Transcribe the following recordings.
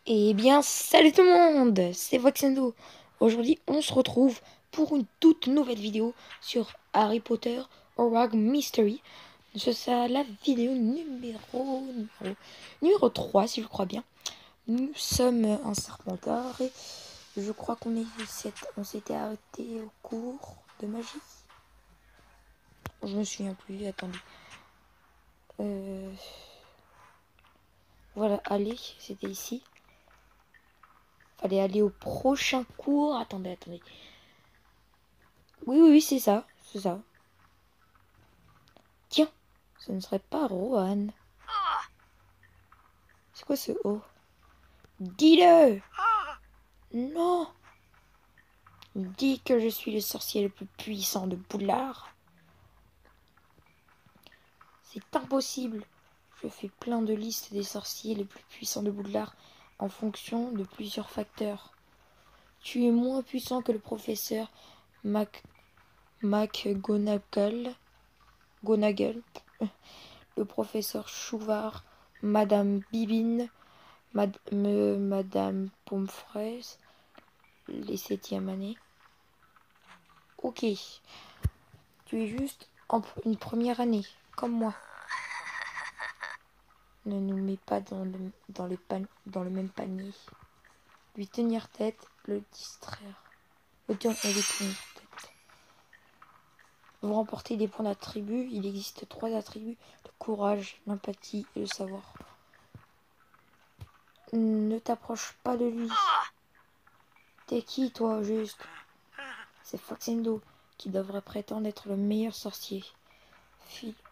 Eh bien, salut tout le monde, c'est Voxendo. Aujourd'hui, on se retrouve pour une toute nouvelle vidéo sur Harry Potter Orag Mystery. C'est ça, la vidéo numéro 3, si je crois bien. Nous sommes un Serpentard et je crois on s'était arrêté au cours de magie. Je me souviens plus, attendez. Voilà, allez, c'était ici. Fallait aller au prochain cours. Attendez. Oui, c'est ça, c'est ça. Tiens, ce ne serait pas Rohan. C'est quoi ce O? Dis-le! Non! Dis que je suis le sorcier le plus puissant de Poudlard. C'est impossible. Je fais plein de listes des sorciers les plus puissants de Poudlard en fonction de plusieurs facteurs. Tu es moins puissant que le professeur McGonagall, le professeur Chouvard, Madame Bibine, Madame Pomfrey, les 7e années. Ok, tu es juste en une première année, comme moi. Ne nous mets pas dans le même panier. Lui tenir tête, le distraire. Le tenir tête. Vous remportez des points d'attribut. Il existe 3 attributs: le courage, l'empathie et le savoir. Ne t'approche pas de lui. T'es qui, toi, juste? C'est Foxendo qui devrait prétendre être le meilleur sorcier.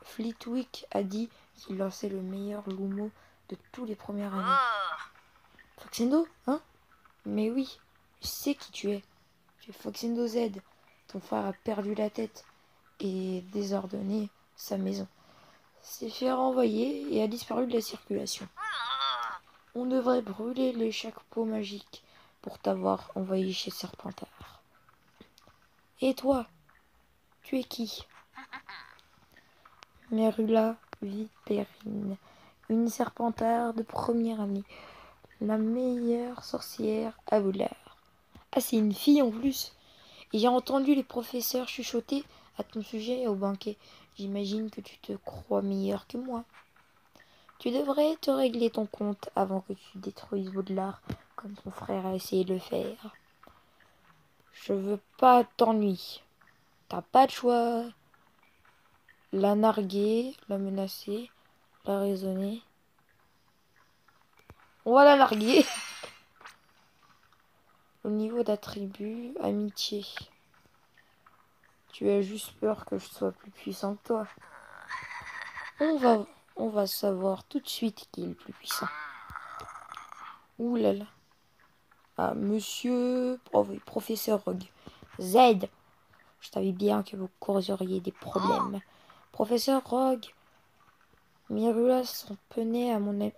Flitwick a dit qu'il lançait le meilleur Lumo de tous les premières années. Foxendo, hein? Mais oui, je sais qui tu es. Tu es Foxendo Z. Ton frère a perdu la tête et désordonné sa maison. S'est fait renvoyer et a disparu de la circulation. On devrait brûler les chapeaux magiques pour t'avoir envoyé chez Serpentard. Et toi, tu es qui? Merula Vipérine, une Serpentard de première année, la meilleure sorcière à Poudlard. Ah, c'est une fille en plus. Et j'ai entendu les professeurs chuchoter à ton sujet au banquet. J'imagine que tu te crois meilleur que moi. Tu devrais te régler ton compte avant que tu détruises Poudlard comme ton frère a essayé de le faire. Je veux pas t'ennuyer. T'as pas de choix. La narguer, la menacer, la raisonner. On va la larguer. Au niveau d'attribut, amitié. Tu as juste peur que je sois plus puissant que toi. On va savoir tout de suite qui est le plus puissant. Ouh là là. Ah, monsieur... Oh oui, professeur Rogue. Z. Je savais bien que vous causeriez des problèmes. Professeur Rogue. Mirula s'en prenait à mon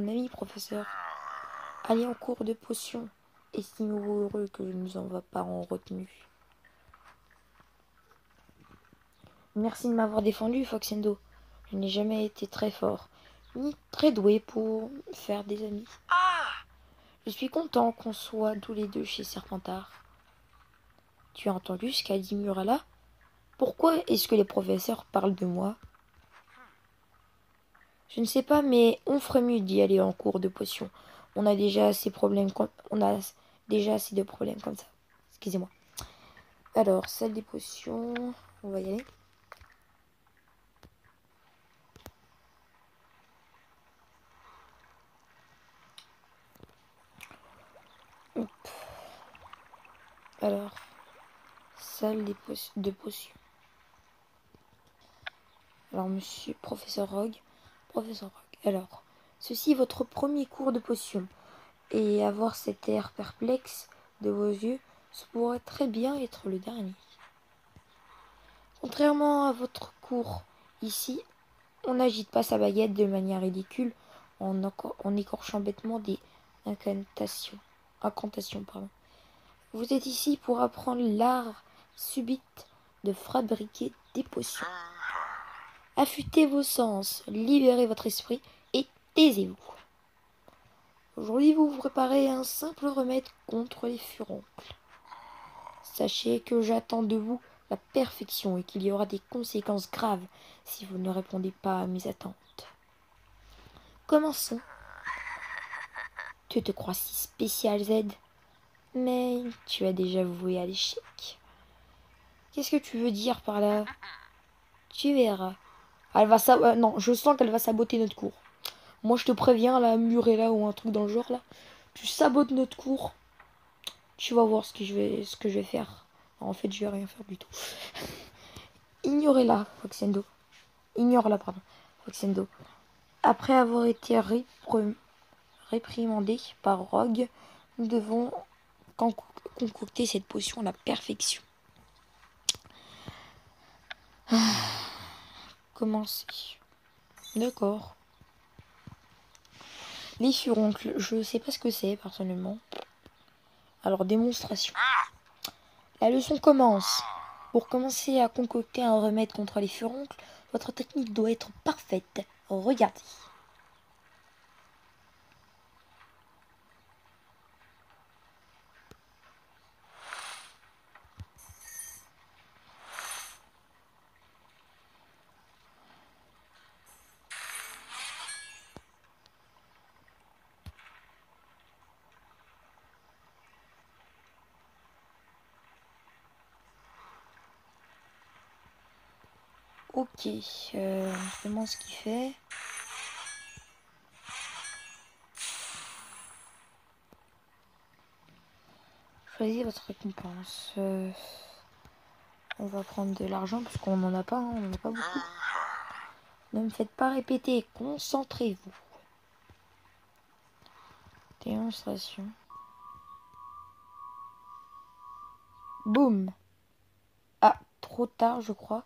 ami, professeur. Allez en cours de potion. Estimez-vous heureux que je ne nous envoie pas en retenue. Merci de m'avoir défendu, Foxendo. Je n'ai jamais été très fort, ni très doué pour faire des amis. Je suis content qu'on soit tous les deux chez Serpentard. Tu as entendu ce qu'a dit Murala? Pourquoi est-ce que les professeurs parlent de moi? Je ne sais pas, mais on ferait mieux d'y aller en cours de potion. On a déjà assez de problèmes comme ça. Excusez-moi. Alors, salle des potions, on va y aller. Hop. Alors, salle de potions. Alors, monsieur professeur Rogue. Professeur Rogue. Alors, ceci est votre premier cours de potions. Et avoir cet air perplexe de vos yeux, ça pourrait très bien être le dernier. Contrairement à votre cours, ici, on n'agite pas sa baguette de manière ridicule en écorchant bêtement des incantations. Pardon. Vous êtes ici pour apprendre l'art subite de fabriquer des potions. Affûtez vos sens, libérez votre esprit et taisez-vous. Aujourd'hui, vous vous préparez un simple remède contre les furoncles. Sachez que j'attends de vous la perfection et qu'il y aura des conséquences graves si vous ne répondez pas à mes attentes. Commençons. Tu te crois si spécial, Z, mais tu as déjà voué à l'échec. Qu'est-ce que tu veux dire par là? Tu verras. Elle va non, je sens qu'elle va saboter notre cours. Moi, je te préviens, là, Murella ou un truc dans le genre, là. Tu sabotes notre cours. Tu vas voir ce que je vais faire. En fait, je vais rien faire du tout. Ignorez-la, Foxendo. Ignore-la, pardon. Foxendo. Après avoir été réprimandé par Rogue, nous devons concocter cette potion à la perfection. Commencer. D'accord. Les furoncles, je sais pas ce que c'est personnellement. Alors, démonstration. La leçon commence. Pour commencer à concocter un remède contre les furoncles, votre technique doit être parfaite. Regardez. Ok, je demande ce qu'il fait. Choisissez votre récompense. On va prendre de l'argent parce qu'on n'en a pas, hein, on n'en a pas beaucoup. Ne me faites pas répéter, concentrez-vous. Démonstration. Boum. Ah, trop tard je crois.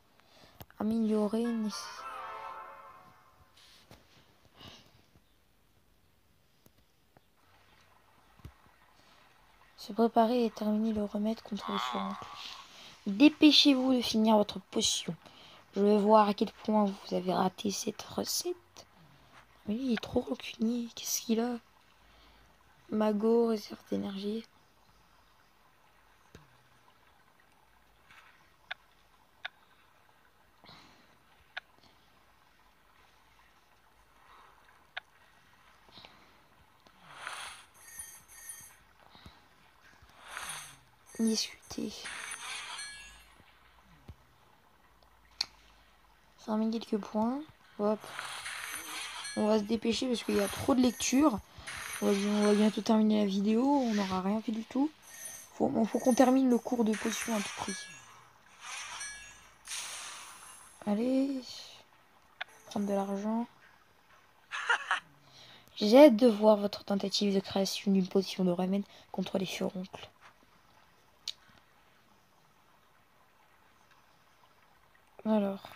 Améliorer nécessaire. Se préparer et terminer le remède contre les furoncles. Dépêchez-vous de finir votre potion. Je veux voir à quel point vous avez raté cette recette. Mais il est trop rancunier. Qu'est-ce qu'il a? Magot, réserve d'énergie. Discuter. Ça ramène quelques points. Hop. On va se dépêcher parce qu'il y a trop de lecture. On va bientôt terminer la vidéo. On n'aura rien fait du tout. Faut qu'on termine le cours de potion à tout prix. Allez. Prendre de l'argent. J'ai hâte de voir votre tentative de création d'une potion de remède contre les furoncles. Alors.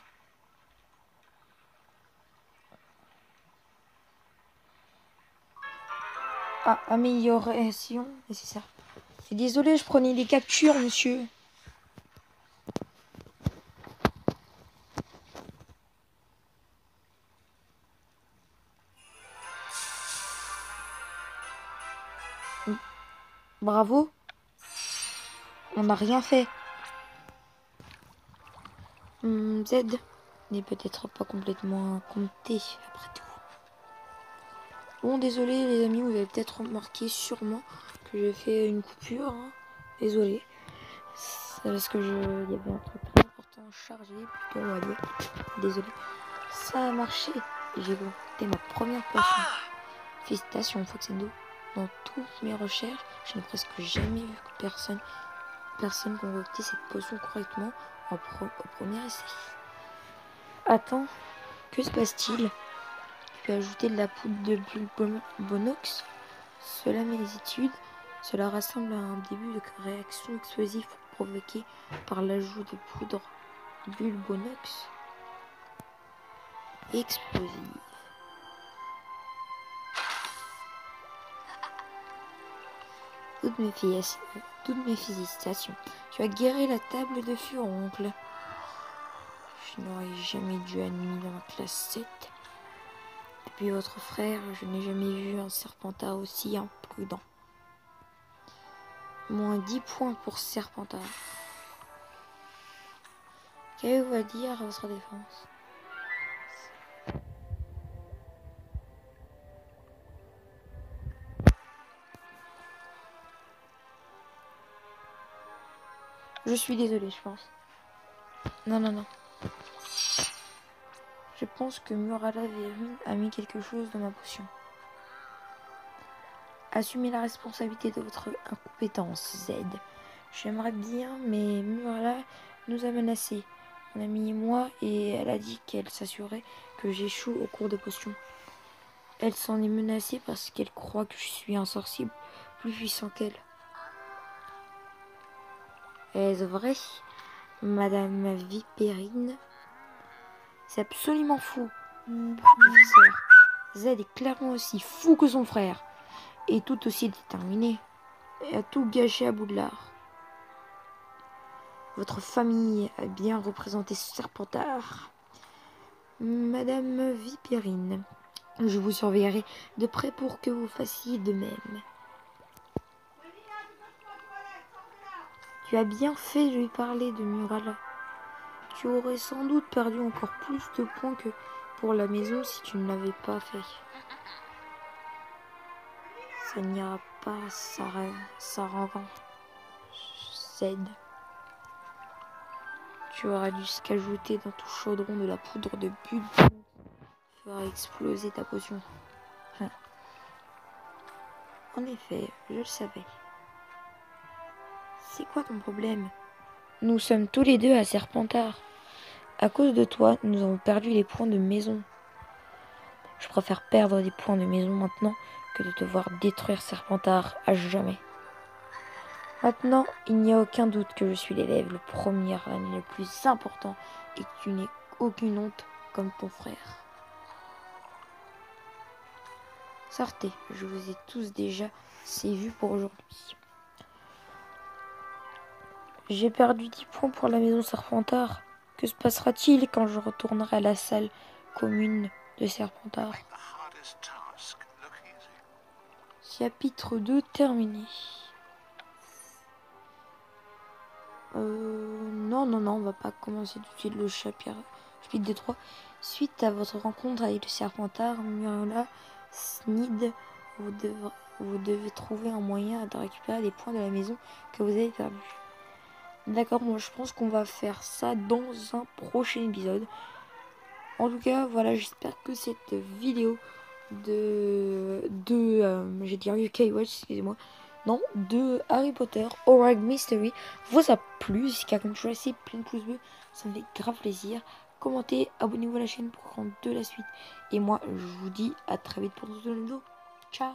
Ah, amélioration nécessaire. Désolé, je prenais des captures, monsieur. Bravo. On n'a rien fait. Z n'est peut-être pas complètement compté, après tout. Bon, désolé les amis, vous avez peut-être remarqué sûrement que j'ai fait une coupure. Hein. Désolé. C'est parce que il y avait un truc très important chargé, plutôt on va dire. Désolé. Ça a marché. J'ai concocté ma première potion. Félicitations Foxendo. Dans toutes mes recherches, je n'ai presque jamais vu que personne concocter cette potion correctement au premier essai. Attends, que se passe-t-il? Je peux ajouter de la poudre de Bulbonox. Cela met les études. Cela ressemble à un début de réaction explosive provoquée par l'ajout de poudre Bulbonox explosive. Toutes mes félicitations. Tu as guéri la table de furoncle. Je n'aurais jamais dû admettre dans la classe 7. Depuis votre frère, je n'ai jamais vu un Serpentard aussi imprudent. Moins 10 points pour Serpentard. Qu'avez-vous à dire à votre défense? Je suis désolé, je pense. Non. Je pense que Murala Vérine a mis quelque chose dans ma potion. Assumez la responsabilité de votre incompétence, Z. J'aimerais bien, mais Murala nous a menacés, mon ami et moi, et elle a dit qu'elle s'assurait que j'échoue au cours de potion. Elle s'en est menacée parce qu'elle croit que je suis un sorcier plus puissant qu'elle. Est-ce vrai, Madame Vipérine? C'est absolument fou, professeur. Z est clairement aussi fou que son frère, et tout aussi déterminé, et a tout gâché à Poudlard. Votre famille a bien représenté Serpentard. Madame Vipérine, je vous surveillerai de près pour que vous fassiez de même. Tu as bien fait de lui parler de Murala. Tu aurais sans doute perdu encore plus de points que pour la maison si tu ne l'avais pas fait. Ça n'ira pas, ça rend Z. Tu auras dû qu'ajouter dans ton chaudron de la poudre de bulle qui fera exploser ta potion. En effet, je le savais. C'est quoi ton problème? Nous sommes tous les deux à Serpentard. À cause de toi, nous avons perdu les points de maison. Je préfère perdre des points de maison maintenant que de devoir détruire Serpentard à jamais. Maintenant, il n'y a aucun doute que je suis l'élève le premier et le plus important et que tu n'aies aucune honte comme ton frère. Sortez, je vous ai tous déjà assez vus pour aujourd'hui. J'ai perdu 10 points pour la maison Serpentard. Que se passera-t-il quand je retournerai à la salle commune de Serpentard? Chapitre 2 terminé. Non, on va pas commencer tout de suite le chapitre 3. Suite à votre rencontre avec le Serpentard, Murala, Snid, vous devez trouver un moyen de récupérer les points de la maison que vous avez perdus. D'accord, moi je pense qu'on va faire ça dans un prochain épisode. En tout cas, voilà, j'espère que cette vidéo j'ai dit UK Watch, excusez-moi. Non, de Harry Potter Horror Mystery vous a plu. Si quelqu'un a choisi plein de pouces bleus, ça me fait grave plaisir. Commentez, abonnez-vous à la chaîne pour prendre de la suite. Et moi, je vous dis à très vite pour une nouvelle vidéo. Ciao!